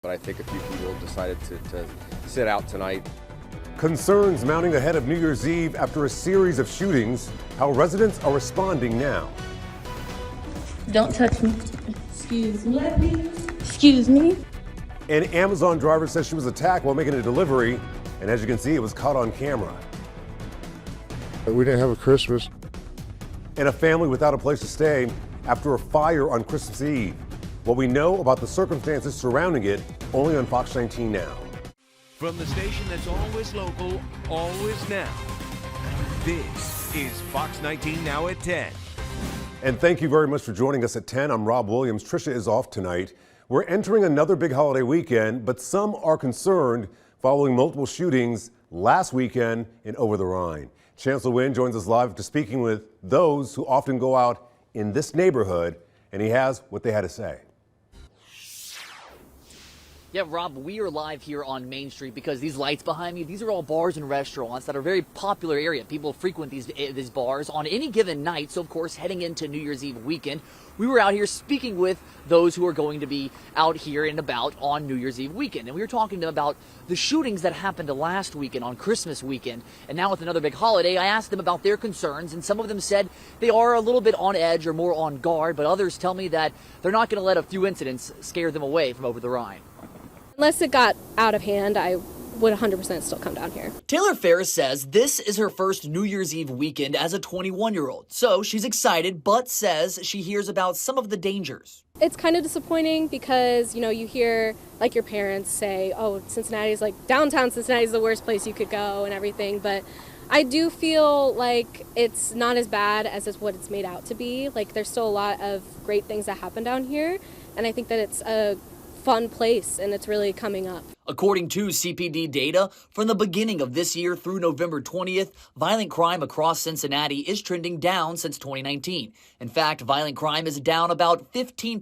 But I think a few people decided to sit out tonight. Concerns mounting ahead of New Year's Eve after a series of shootings. How residents are responding now. Don't touch me. Excuse me. Excuse me. An Amazon driver says she was attacked while making a delivery, and as you can see, it was caught on camera. We didn't have a Christmas. And a family without a place to stay after a fire on Christmas Eve. What we know about the circumstances surrounding it, only on Fox 19 Now. From the station that's always local, always now, this is Fox 19 Now at 10. And thank you very much for joining us at 10. I'm Rob Williams. Tricia is off tonight. We're entering another big holiday weekend, but some are concerned following multiple shootings last weekend in Over-the-Rhine. Chancellor Wynn joins us live after speaking with those who often go out in this neighborhood, and he has what they had to say. Yeah, Rob, we are live here on Main Street because these lights behind me, these are all bars and restaurants that are a very popular area. People frequent these bars on any given night. So, of course, heading into New Year's Eve weekend, we were out here speaking with those who are going to be out here and about on New Year's Eve weekend. And we were talking to them about the shootings that happened last weekend on Christmas weekend. And now with another big holiday, I asked them about their concerns. And some of them said they are a little bit on edge or more on guard. But others tell me that they're not going to let a few incidents scare them away from Over-the-Rhine. Unless it got out of hand, I would 100% still come down here. Taylor Ferris says this is her first New Year's Eve weekend as a 21-year-old. So she's excited, but says she hears about some of the dangers. It's kind of disappointing because, you hear like your parents say, oh, Cincinnati's like downtown Cincinnati's the worst place you could go and everything. But I do feel like it's not as bad as what it's made out to be. Like there's still a lot of great things that happen down here. And I think that it's a fun place and it's really coming up. According to CPD data, from the beginning of this year through November 20th, violent crime across Cincinnati is trending down since 2019. In fact, violent crime is down about 15%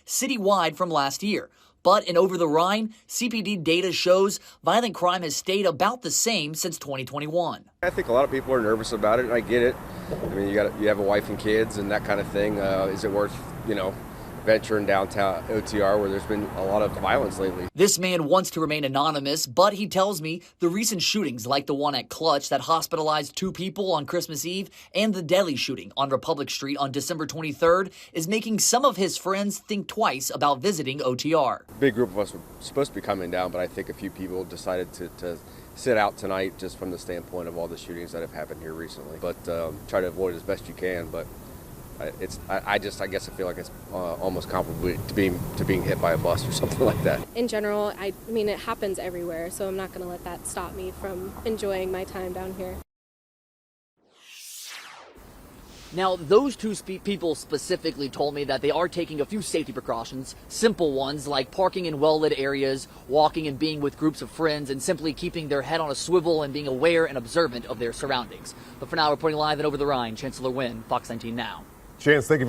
citywide from last year. But in Over-the-Rhine, CPD data shows violent crime has stayed about the same since 2021. I think a lot of people are nervous about it, and I get it. I mean, you have a wife and kids and that kind of thing. Is it worth, venturing downtown OTR where there's been a lot of violence lately? This man wants to remain anonymous, but he tells me the recent shootings like the one at Clutch that hospitalized 2 people on Christmas Eve and the deadly shooting on Republic Street on December 23rd is making some of his friends think twice about visiting OTR. A big group of us were supposed to be coming down, but I think a few people decided to sit out tonight just from the standpoint of all the shootings that have happened here recently. But try to avoid it as best you can, but I guess I feel like it's almost comparable to being hit by a bus or something like that. In general, I mean, it happens everywhere, so I'm not going to let that stop me from enjoying my time down here. Now, those 2 people specifically told me that they are taking a few safety precautions, simple ones like parking in well-lit areas, walking and being with groups of friends, and simply keeping their head on a swivel and being aware and observant of their surroundings. But for now, reporting live and Over-the-Rhine, Chancellor Wynn, Fox 19 Now. Chance, thank you.